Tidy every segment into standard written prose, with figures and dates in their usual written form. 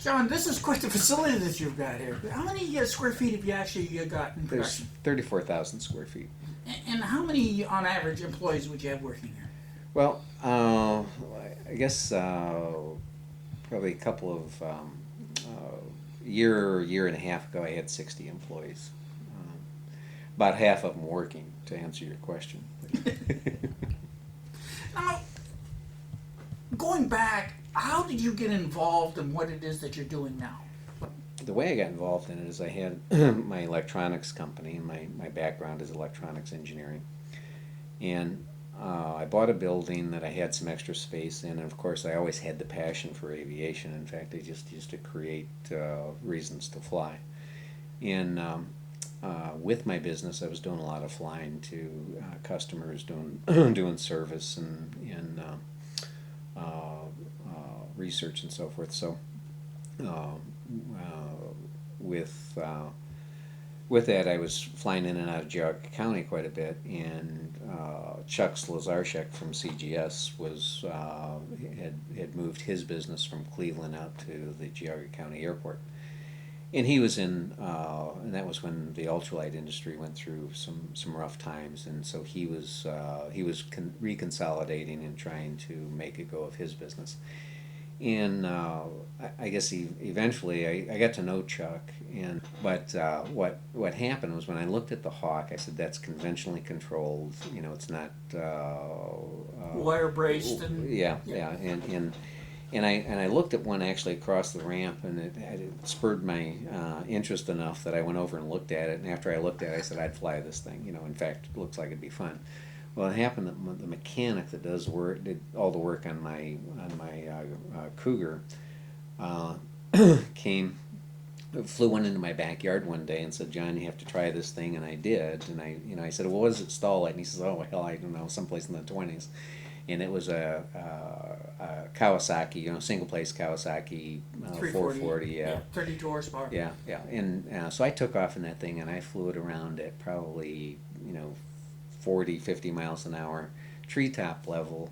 John, this is quite the facility that you've got here. How many square feet have you actually got in There's production? 34,000 square feet. And how many, on average, employees would you have working here? Well, I guess probably a couple of year and a half ago, I had 60 employees. About half of them working, to answer your question. Now, going back, how did you get involved in what it is that you're doing now? The way I got involved in it is I had my electronics company, and my background is electronics engineering. And I bought a building that I had some extra space in, and of course I always had the passion for aviation. In fact, I just used to create reasons to fly. And with my business, I was doing a lot of flying to customers, doing doing service and research and so forth. So uh, with with that, I was flying in and out of Geauga County quite a bit, and Chuck Slazarchuk from CGS was had moved his business from Cleveland out to the Geauga County Airport, and he was and that was when the ultralight industry went through some rough times, and so he was reconsolidating and trying to make a go of his business. And I guess eventually I got to know Chuck, but what happened was when I looked at the Hawk, I said that's conventionally controlled. You know, it's not Wire braced and yeah, and I looked at one actually across the ramp, and it spurred my interest enough that I went over and looked at it. And after I looked at it, I said I'd fly this thing. You know, in fact, it looks like it'd be fun. Well, it happened that the mechanic that did all the work on my Cougar uh, flew one into my backyard one day and said, "John, you have to try this thing," and I did. And I said, "Well, what does it stall at?" And he says, "Oh, hell, I don't know, someplace in the 20s." And it was a Kawasaki, single place Kawasaki 440, yeah. 32 horsepower. Yeah, yeah. And so I took off in that thing and I flew it around at probably, 40, 50 miles an hour, treetop level.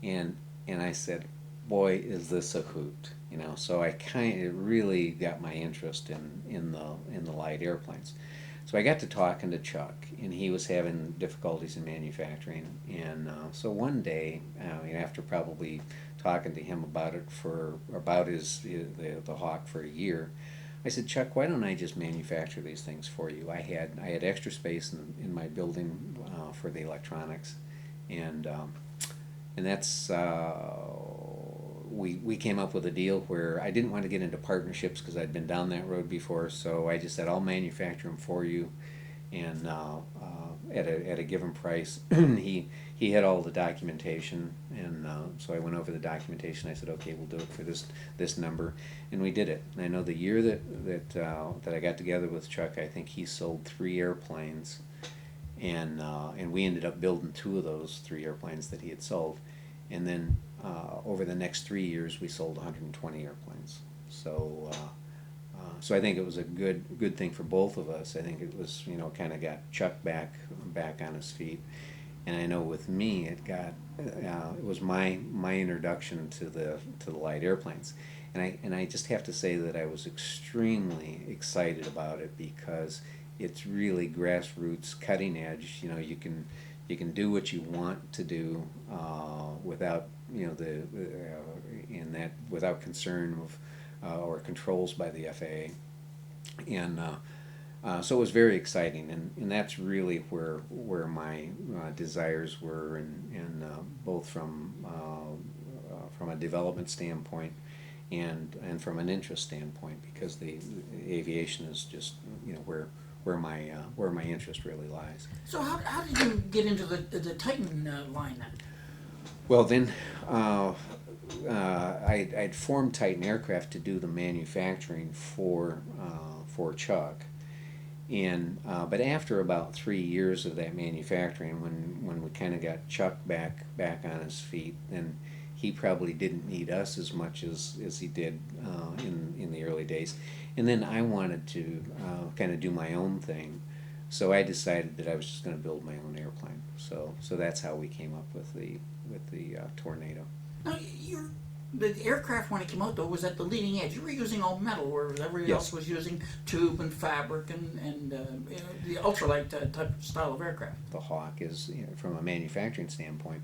And I said, boy, is this a hoot. So I it really got my interest in the light airplanes. So I got to talking to Chuck, and he was having difficulties in manufacturing. And so one day, after probably talking to him about the Hawk for a year, I said, Chuck, why don't I just manufacture these things for you? I had extra space in my building for the electronics, and that's we came up with a deal where I didn't want to get into partnerships because I'd been down that road before. So I just said, I'll manufacture them for you, and at a given price. He had all the documentation, and so I went over the documentation. I said, okay, we'll do it for this number, and we did it. And I know the year that I got together with Chuck, I think he sold 3 airplanes, and we ended up building 2 of those 3 airplanes that he had sold, and then over the next 3 years we sold 120 airplanes. So I think it was a good thing for both of us. I think it was kind of got Chuck back on his feet, and I know with me it was my introduction to the light airplanes, and I just have to say that I was extremely excited about it because it's really grassroots, cutting edge. You can do what you want to do without without concern of or controls by the FAA, and so it was very exciting, and that's really where my desires were, and both from a development standpoint and from an interest standpoint, because the aviation is just where my interest really lies. So how did you get into the Titan line then? Well, then I'd formed Titan Aircraft to do the manufacturing for Chuck, and but after about 3 years of that manufacturing, when we kind of got Chuck back on his feet, then he probably didn't need us as much as he did in the early days, and then I wanted to kind of do my own thing. So I decided that I was just going to build my own airplane. So that's how we came up with the Tornado. Now, The aircraft, when it came out, though, was at the leading edge. You were using all metal, whereas everybody Yes. else was using tube and fabric and you know, the ultralight type of style of aircraft. The Hawk is, you know, from a manufacturing standpoint,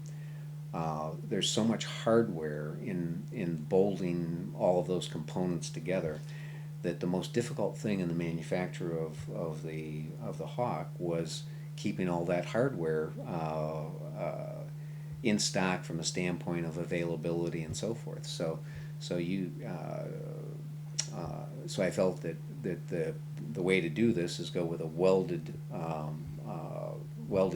there's so much hardware in bolting all of those components together that the most difficult thing in the manufacture of the Hawk was keeping all that hardware in stock from a standpoint of availability and so forth. So I felt that the way to do this is go with a welded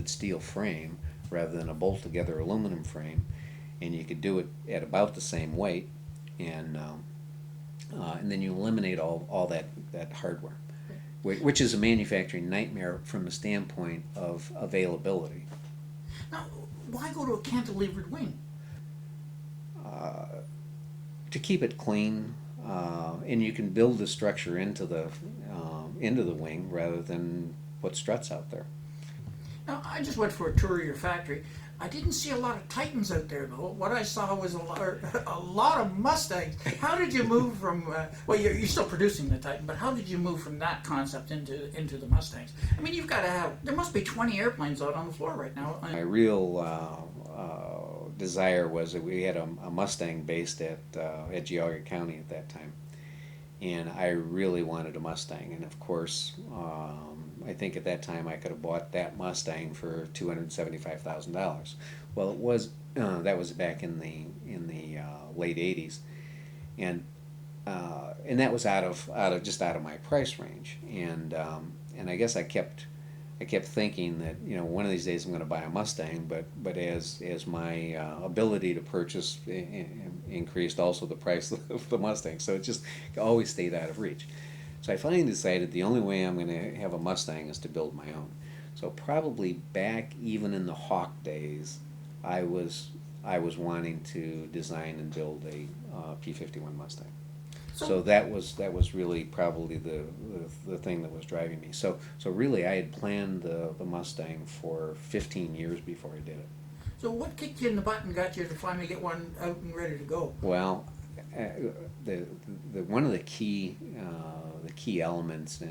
steel frame rather than a bolt together aluminum frame, and you could do it at about the same weight, and then you eliminate all that hardware, which is a manufacturing nightmare from the standpoint of availability. Now, why go to a cantilevered wing? To keep it clean, and you can build the structure into the wing rather than put struts out there. Now, I just went for a tour of your factory. I didn't see a lot of Titans out there, though. What I saw was a lot of Mustangs. How did you move from, well, you're still producing the Titan, but how did you move from that concept into the Mustangs? I mean, you've got to have, there must be 20 airplanes out on the floor right now. My real desire was that we had a Mustang based at Geauga County at that time, and I really wanted a Mustang. And of course, I think at that time I could have bought that Mustang for $275,000. Well, it was that was back in the late '80s, and that was out of my price range. And I guess I kept thinking that, you know, one of these days I'm going to buy a Mustang, but as my ability to purchase increased, also the price of the Mustang, so it just always stayed out of reach. So I finally decided the only way I'm going to have a Mustang is to build my own. So probably back even in the Hawk days, I was wanting to design and build a P51 Mustang. So that was really probably the thing that was driving me. So really I had planned the Mustang for 15 years before I did it. So what kicked you in the butt and got you to finally get one out and ready to go? Well, one of the key elements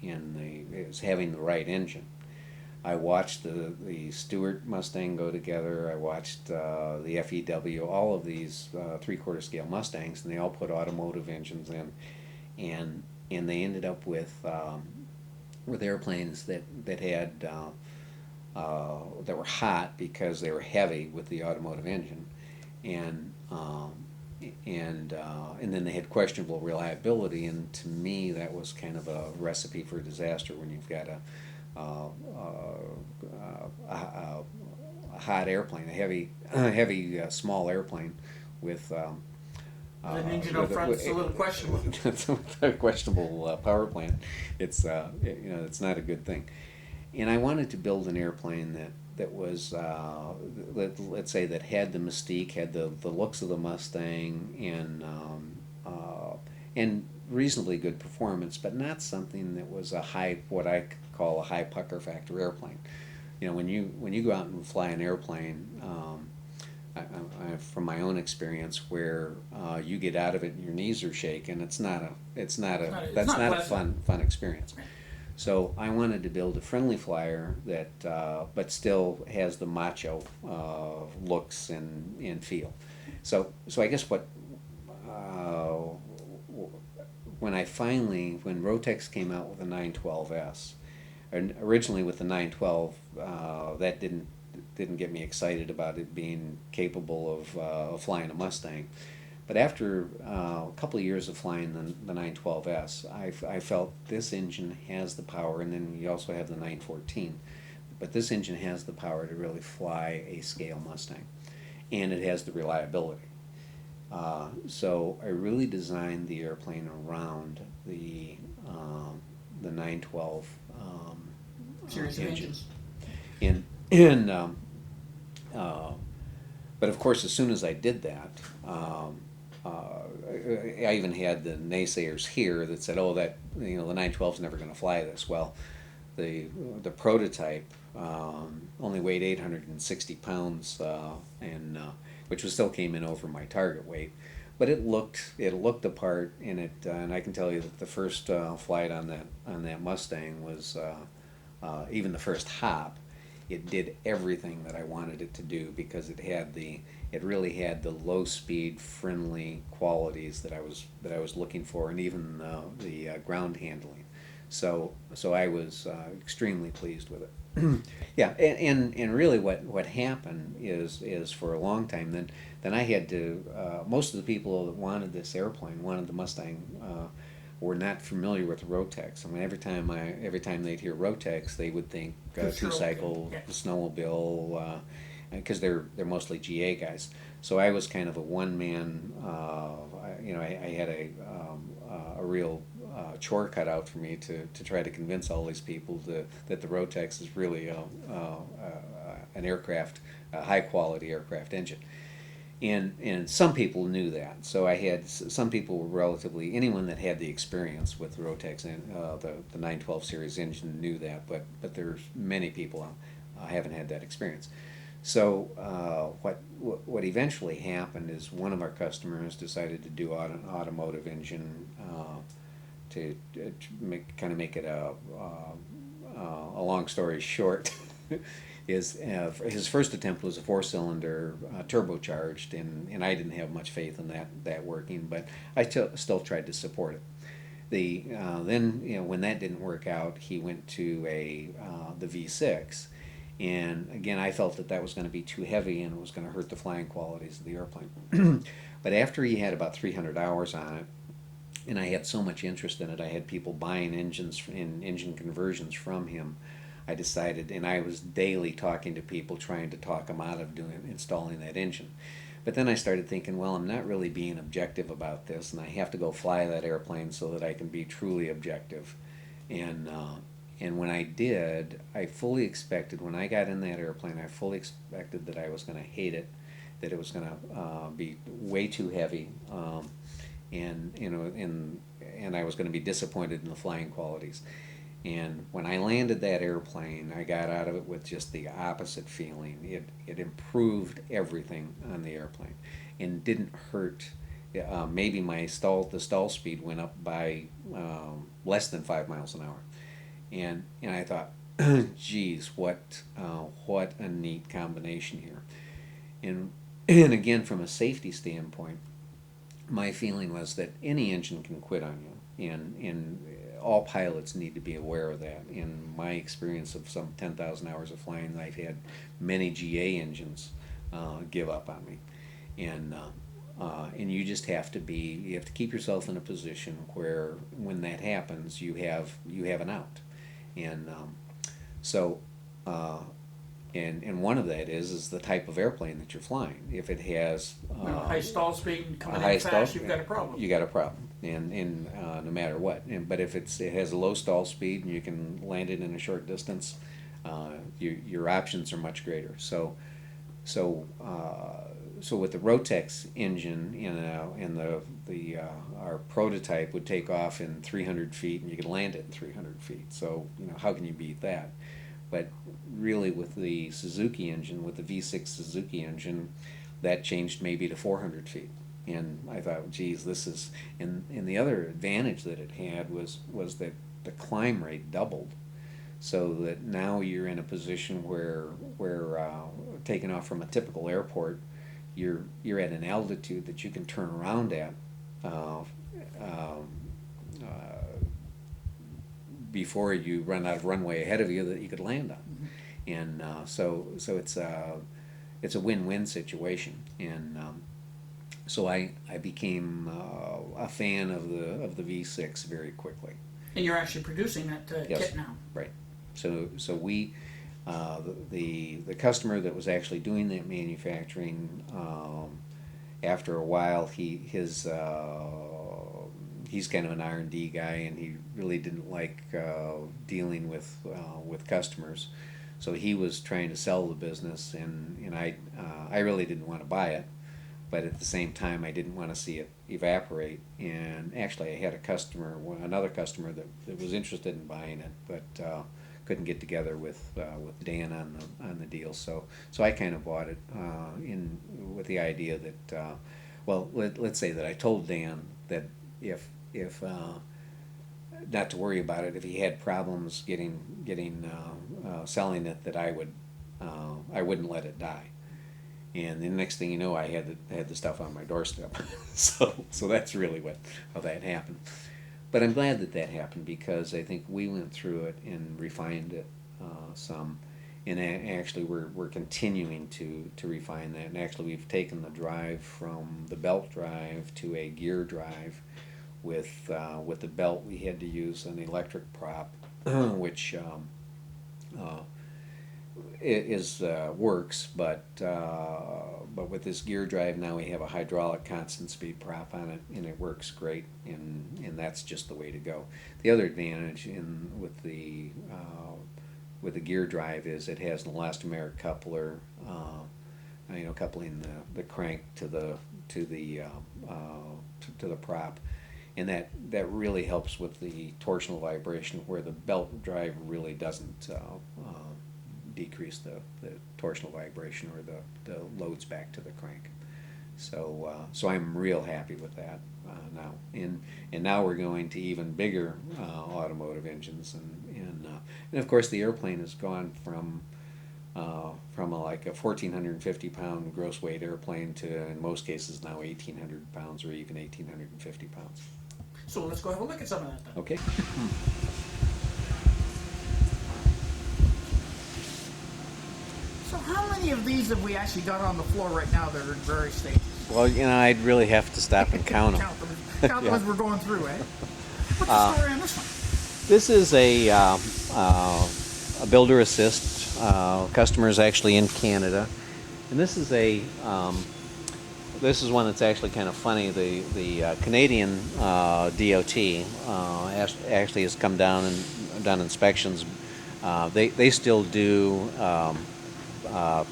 is having the right engine. I watched the Stewart Mustang go together. I watched the FEW, all of these 3/4 scale Mustangs, and they all put automotive engines in, and they ended up with airplanes that had that were hot because they were heavy with the automotive engine, and then they had questionable reliability. And to me, that was kind of a recipe for disaster when you've got a hot airplane, a heavy small airplane with an engine up front, it's a little questionable. with a questionable power plant. It's it's not a good thing. And I wanted to build an airplane that was let's say that had the mystique, had the looks of the Mustang, and reasonably good performance, but not something that was what I call a high pucker factor airplane. You know, when you go out and fly an airplane, from my own experience, where you get out of it and your knees are shaking, that's not a fun experience. So I wanted to build a friendly flyer that, but still has the macho looks and feel. So I guess when Rotex came out with the 912S, originally with the 912, that didn't get me excited about it being capable of flying a Mustang. But after a couple of years of flying the 912S, I felt this engine has the power, and then you also have the 914, but this engine has the power to really fly a scale Mustang, and it has the reliability. So I really designed the airplane around the 912 Series of engines. But of course, as soon as I did that, I even had the naysayers here that said, "Oh, that the 912 is never going to fly this." Well, the prototype only weighed 860 pounds, and which still came in over my target weight. but it looked the part, and and I can tell you that the first flight on that Mustang was even the first hop. It did everything that I wanted it to do because it really had the low speed friendly qualities that I was looking for, and even the ground handling. So I was extremely pleased with it. Yeah, and really what happened is for a long time then I had to most of the people that wanted this airplane, wanted the Mustang, were not familiar with Rotex. I mean, every time they'd hear Rotex, they would think two cycle, Yeah. snowmobile, because they're mostly GA guys. So I was kind of a one man. I had a real chore cut out for me to try to convince all these people that the Rotex is really an aircraft, a high quality aircraft engine. And some people knew that, so I had some people were relatively, anyone that had the experience with Rotex and the 912 series engine knew that, but there's many people haven't had that experience. So what eventually happened is one of our customers decided to do an automotive engine to make it a long story short. Is his first attempt was a 4-cylinder turbocharged, and I didn't have much faith in that working, but I still tried to support it. Then when that didn't work out, he went to the V6, and again I felt that was going to be too heavy and it was going to hurt the flying qualities of the airplane. But after he had about 300 hours on it, and I had so much interest in it, I had people buying engines and engine conversions from him. I decided, and I was daily talking to people, trying to talk them out of installing that engine. But then I started thinking, well, I'm not really being objective about this, and I have to go fly that airplane so that I can be truly objective. And when I did, I fully expected, when I got in that airplane, I fully expected that I was going to hate it, that it was going to be way too heavy, and I was going to be disappointed in the flying qualities. And when I landed that airplane, I got out of it with just the opposite feeling. It improved everything on the airplane, and didn't hurt. Maybe the stall speed went up by less than 5 miles an hour, and I thought, geez, what a neat combination here. And again, from a safety standpoint, my feeling was that any engine can quit on you, and all pilots need to be aware of that. In my experience of some 10,000 hours of flying, I've had many GA engines give up on me, and you just have to keep yourself in a position where when that happens, you have an out, and so. And one of that is the type of airplane that you're flying. If it has high stall speed and coming high in fast, stall, you've got a problem. You got a problem, and no matter what. But if it has a low stall speed and you can land it in a short distance, your options are much greater. So with the Rotex engine our prototype would take off in 300 feet, and you could land it in 300 feet. So how can you beat that? But really, with the Suzuki engine, with the V6 Suzuki engine, that changed maybe to 400 feet. And I thought, geez, this is... And the other advantage that it had was that the climb rate doubled. So that now you're in a position where taking off from a typical airport, you're at an altitude that you can turn around at before you run out of runway ahead of you that you could land on. Mm-hmm. And so it's a win-win situation. And so I became a fan of the V6 very quickly. And you're actually producing that Yes. kit now. Right. So we the customer that was actually doing that manufacturing, after a while he's kind of an R&D guy, and he really didn't like dealing with customers. So he was trying to sell the business, and I really didn't want to buy it, but at the same time I didn't want to see it evaporate. And actually I had another customer that was interested in buying it, but couldn't get together with Dan on the deal. So I kind of bought it with the idea that well, let's say that I told Dan that if not to worry about it, if he had problems selling it, that I wouldn't let it die. And the next thing you know, I had the stuff on my doorstep. So that's really how that happened. But I'm glad that happened, because I think we went through it and refined it some, and actually we're continuing to refine that. And actually, we've taken the drive from the belt drive to a gear drive. With the belt, we had to use an electric prop, which works, but with this gear drive now, we have a hydraulic constant speed prop on it, and it works great, and that's just the way to go. The other advantage with the gear drive is it has an elastomeric coupler, coupling the crank to the prop, and that really helps with the torsional vibration, where the belt drive really doesn't decrease the torsional vibration or the loads back to the crank. So I'm real happy with that now. And now we're going to even bigger automotive engines, and of course the airplane has gone from like a 1,450 pound gross weight airplane to, in most cases now, 1,800 pounds or even 1,850 pounds. So let's go have a look at some of that then. Okay. So how many of these have we actually got on the floor right now that are in various stages? Well, I'd really have to stop and count them. Count them as we're going through, eh? What's the story on this one? This is a builder assist. Customer is actually in Canada, and this is one that's actually kind of funny. The Canadian DOT actually has come down and done inspections. They still do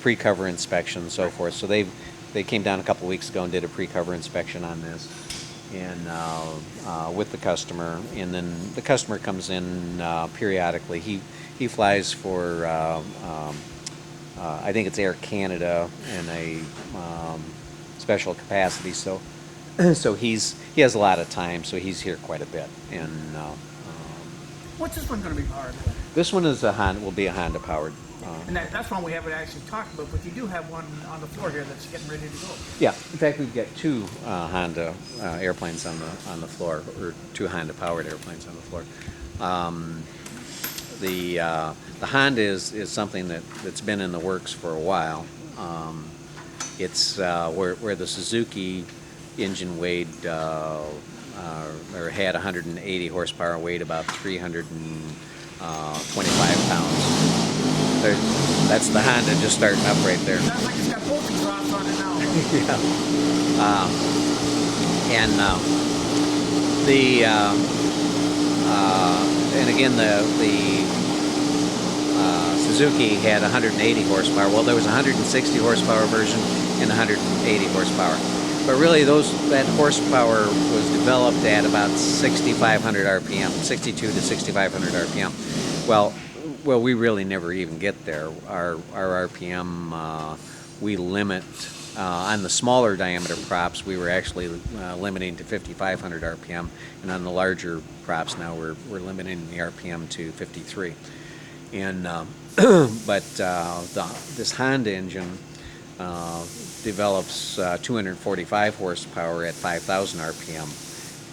pre-cover inspection and so forth. So they came down a couple of weeks ago and did a pre-cover inspection on this, and with the customer, and then the customer comes in periodically. He flies for I think it's Air Canada in a special capacity. So he has a lot of time. So he's here quite a bit. And what's this one going to be powered with? This one will be a Honda powered. And that's one we haven't actually talked about, but you do have one on the floor here that's getting ready to go. Yeah, in fact, we've got two Honda airplanes on the floor, or two Honda powered airplanes on the floor. The Honda is something that's been in the works for a while. It's where the Suzuki engine weighed or had 180 horsepower, weighed about 325 pounds. That's the Honda just starting up right there. Sounds like it's got both exhausts on it now. Yeah. And again, the Suzuki had 180 horsepower. Well, there was a 160 horsepower version and 180 horsepower. But really, that horsepower was developed at about 6,500 RPM, 62 to 6,500 RPM. Well, we really never even get there. Our RPM, we limit on the smaller diameter props. We were actually limiting to 5,500 RPM, and on the larger props now we're limiting the RPM to 53. And but this Honda engine develops 245 horsepower at 5,000 RPM,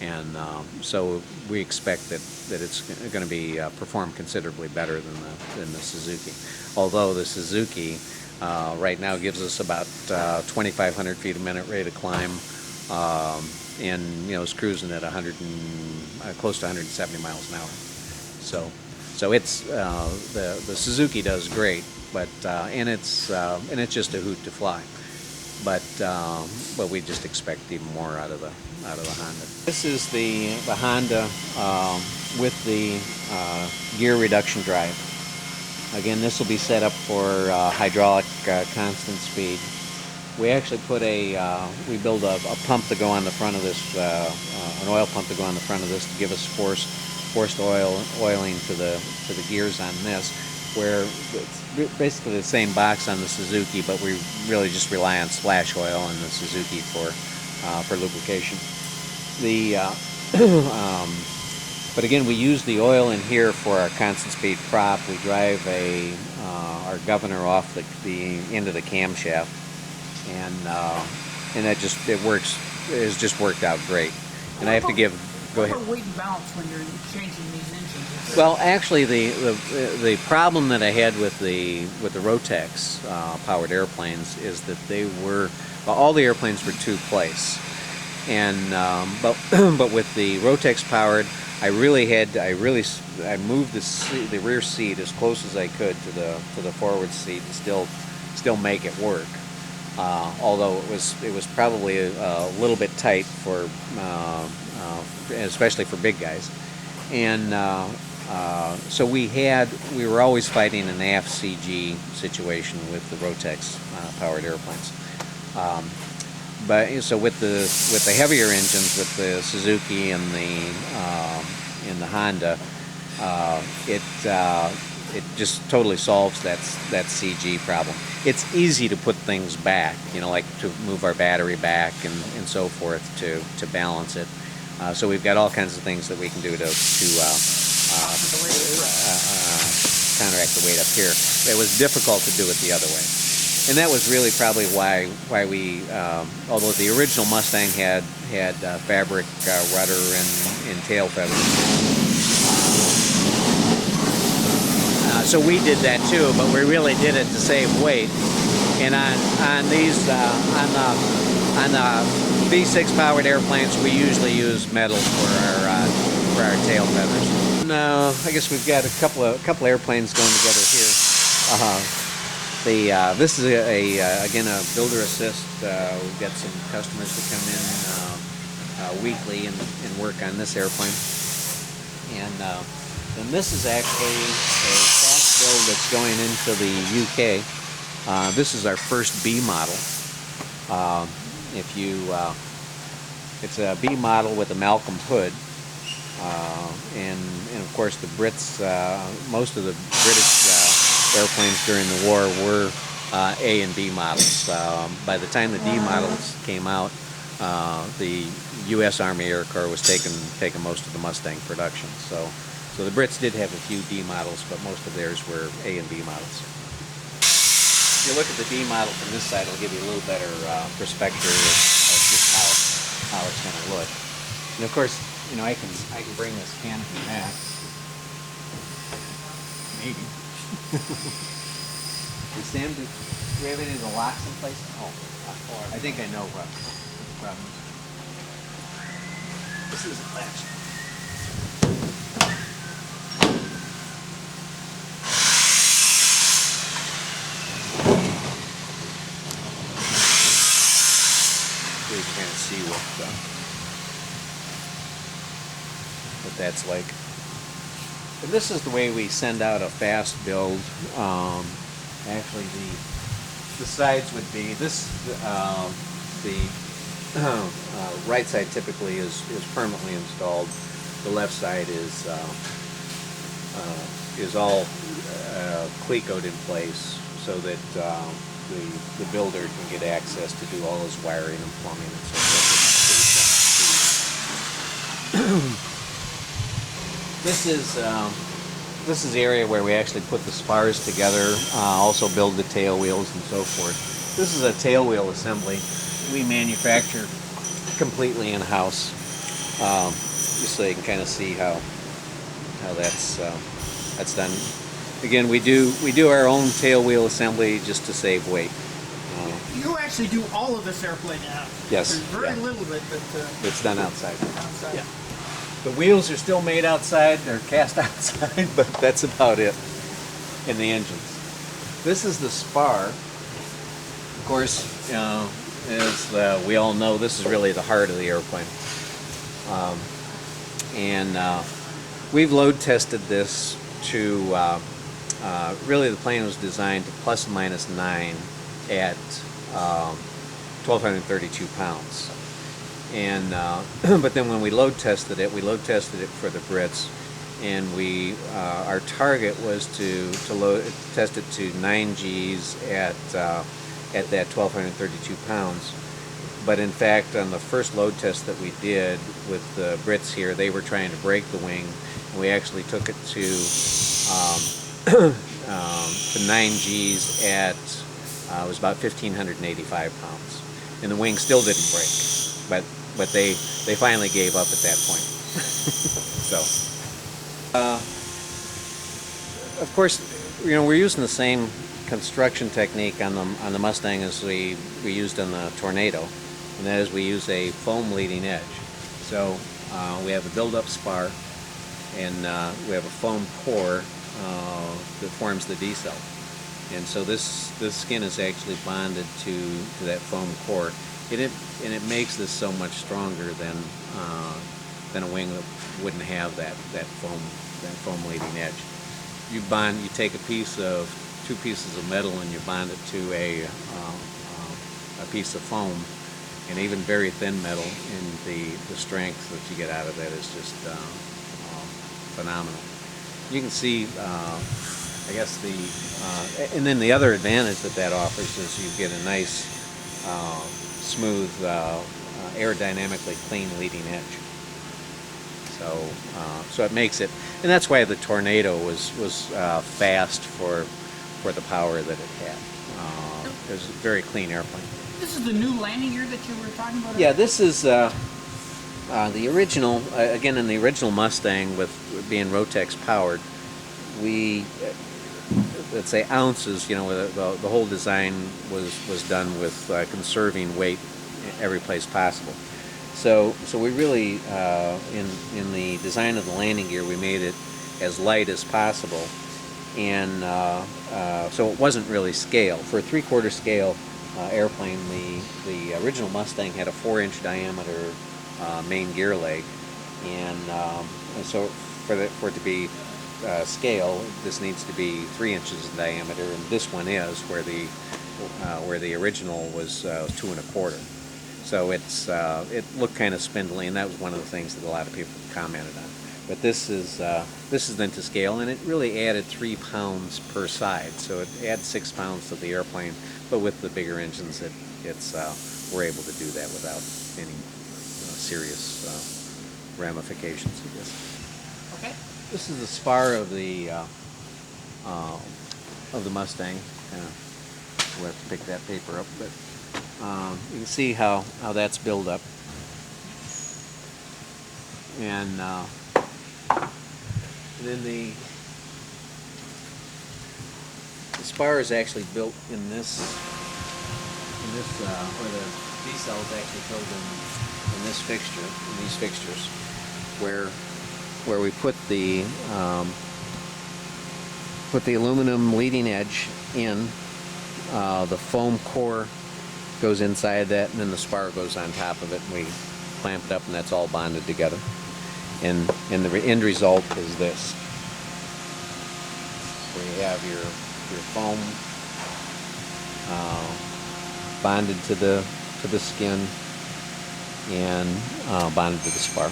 and so we expect that it's going to be perform considerably better than the Suzuki. Although the Suzuki right now gives us about 2,500 feet a minute rate of climb, and is cruising at close to 170 miles an hour. So it's the Suzuki does great, but and it's just a hoot to fly. But we just expect even more out of the Honda. This is the Honda with the gear reduction drive. Again, this will be set up for hydraulic constant speed. We actually we build a pump to go on the front of this, an oil pump to go on the front of this to give us forced oiling to the gears on this, where it's basically the same box on the Suzuki, but we really just rely on splash oil on the Suzuki for for lubrication. The but again, we use the oil in here for our constant speed prop. We drive our governor off the end of the camshaft, and that just it works. It's just worked out great. And I have to give. Go ahead. What about weight and balance when you're changing these engines? Well, actually, the problem that I had with the Rotex powered airplanes is that all the airplanes were two-place, and but with the Rotex powered, I moved the rear seat as close as I could to the forward seat and still make it work. Although it was probably a little bit tight for especially for big guys, and so we were always fighting an aft CG situation with the Rotex powered airplanes. But so with the heavier engines, with the Suzuki and the Honda, it just totally solves that CG problem. It's easy to put things back, like to move our battery back and so forth to balance it. So we've got all kinds of things that we can do to counteract the weight up here. It was difficult to do it the other way. And that was really probably why we, although the original Mustang had fabric rudder and tail feathers. So we did that too, but we really did it to save weight. And on the V6 powered airplanes, we usually use metal for our tail feathers. No, I guess we've got a couple airplanes going together here. This is again a builder assist. We've got some customers that come in weekly and work on this airplane, and this is actually a fast build that's going into the UK. This is our first B model. It's a B model with a Malcolm hood, and of course the Brits, most of the British airplanes during the war were A and B models. By the time the D models came out, the U.S. Army Air Corps was taking most of the Mustang production. So the Brits did have a few D models, but most of theirs were A and B models. If you look at the D model from this side, it'll give you a little better perspective of just how it's going to look. And of course, I can bring this canopy back. Maybe. Sam, do we have any of the locks in place? Oh, I think I know what the problem is. This isn't latched. So you can kind of see what that's like. And this is the way we send out a fast build. Actually, the sides would be this. The right side typically is permanently installed. The left side is all clecoed in place so that the builder can get access to do all his wiring and plumbing and so forth. This is the area where we actually put the spars together, also build the tail wheels and so forth. This is a tail wheel assembly we manufacture completely in-house, just so you can kind of see how that's done. Again, we do our own tail wheel assembly just to save weight. You actually do all of this airplane now. Yes. There's very little of it that it's done outside. outside. Yeah. The wheels are still made outside, they're cast outside, but that's about it in the engines. This is the spar. Of course, as we all know, this is really the heart of the airplane. We've load tested this to, really the plane was designed to plus or minus 9 at 1,232 pounds. And but then when we load tested it for the Brits, and our target was to test it to 9 Gs at that 1,232 pounds. but in fact, on the first load test that we did with the Brits here, they were trying to break the wing, and we actually took it to 9 Gs at it was about 1,585 pounds, and the wing still didn't break, but they finally gave up at that point. So, of course, we're using the same construction technique on the Mustang as we used on the Tornado, and that is we use a foam leading edge. So we have a build-up spar, and we have a foam core that forms the decel. And so this skin is actually bonded to that foam core, and it makes this so much stronger than a wing that wouldn't have that foam leading edge. You take two pieces of metal and you bond it to a piece of foam, and even very thin metal, and the strength that you get out of that is just phenomenal. You can see, I guess and then the other advantage that offers is you get a nice, smooth, aerodynamically clean leading edge. So it makes it, and that's why the Tornado was fast for the power that it had. It was a very clean airplane. This is the new landing gear that you were talking about? Yeah, this is the original, again in the original Mustang with being Rotex powered, we, let's say ounces, the whole design was done with conserving weight every place possible. So we really, in the design of the landing gear, we made it as light as possible, and so it wasn't really scale. For a 3/4 scale airplane, the original Mustang had a 4-inch diameter main gear leg, and so for it to be scale, this needs to be 3 inches in diameter, and this one is where the original was 2 1/4. So it looked kind of spindly, and that was one of the things that a lot of people commented on. But this is then to scale, and it really added 3 pounds per side. So it adds 6 pounds to the airplane. But with the bigger engines, we're able to do that without any serious ramifications, I guess. Okay. This is the spar of the Mustang. We'll have to pick that paper up, but you can see how that's built up, and then the spar is actually built in this, or the decel is actually built in this fixture, in these fixtures, where we put the aluminum leading edge in. The foam core goes inside that, and then the spar goes on top of it, and we clamp it up, and that's all bonded together. And the end result is this, where you have your foam bonded to the skin and bonded to the spar.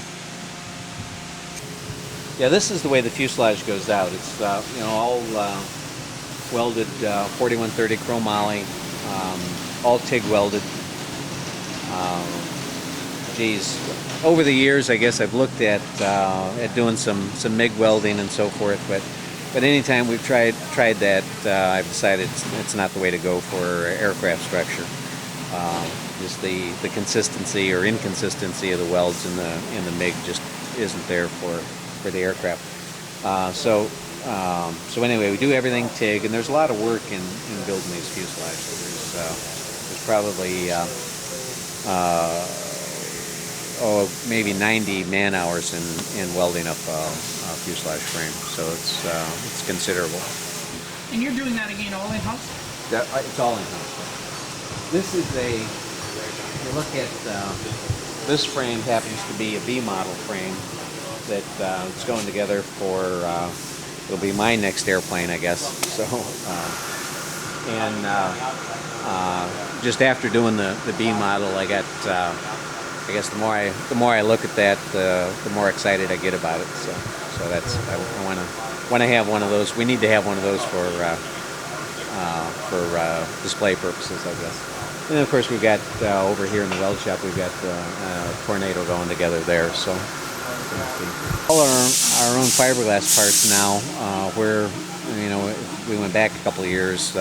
Yeah, this is the way the fuselage goes out. It's all welded 4130 chromoly, all TIG welded. Geez, over the years, I guess I've looked at doing some MIG welding and so forth, but anytime we've tried that, I've decided it's not the way to go for aircraft structure. Just the consistency or inconsistency of the welds in the MIG just isn't there for the aircraft. So anyway, we do everything TIG, and there's a lot of work in building these fuselages. There's probably maybe 90 man-hours in welding up a fuselage frame. So it's considerable. And you're doing that again all in-house? It's all in-house. This is if you look at this frame, happens to be a B model frame that it's going together for. It'll be my next airplane, I guess. So, just after doing the B model, I got. I guess the more I look at that, the more excited I get about it. So that's I want to have one of those. We need to have one of those for display purposes, I guess. And then of course we've got over here in the weld shop, we've got Tornado going together there. So all our own fiberglass parts now. Where we went back a couple of years,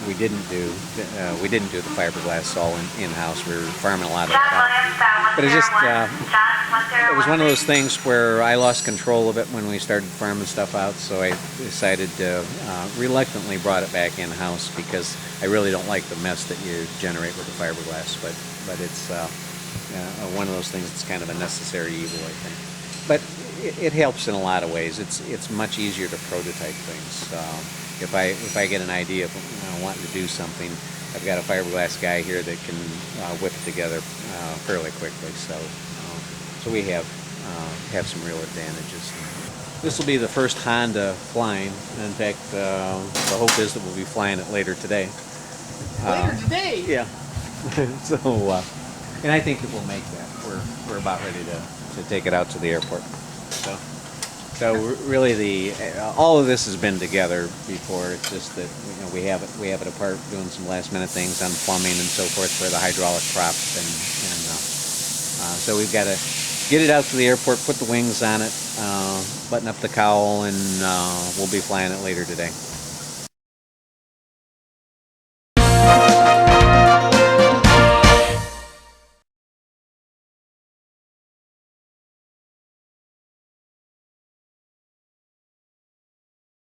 we didn't do the fiberglass all in house. We were farming a lot of it. But it was one of those things where I lost control of it when we started farming stuff out. So I decided to reluctantly brought it back in house because I really don't like the mess that you generate with the fiberglass. But it's one of those things that's kind of a necessary evil, I think. But it helps in a lot of ways. It's much easier to prototype things. If I get an idea of wanting to do something, I've got a fiberglass guy here that can whip it together fairly quickly. So we have some real advantages. This will be the first Honda flying. In fact, the hope is that we'll be flying it later today. Later today? Yeah. So, and I think that we'll make that. We're about ready to take it out to the airport. So really, all of this has been together before. It's just that we have it apart, doing some last minute things on plumbing and so forth for the hydraulic prop, and so we've got to get it out to the airport, put the wings on it, button up the cowl, and we'll be flying it later today.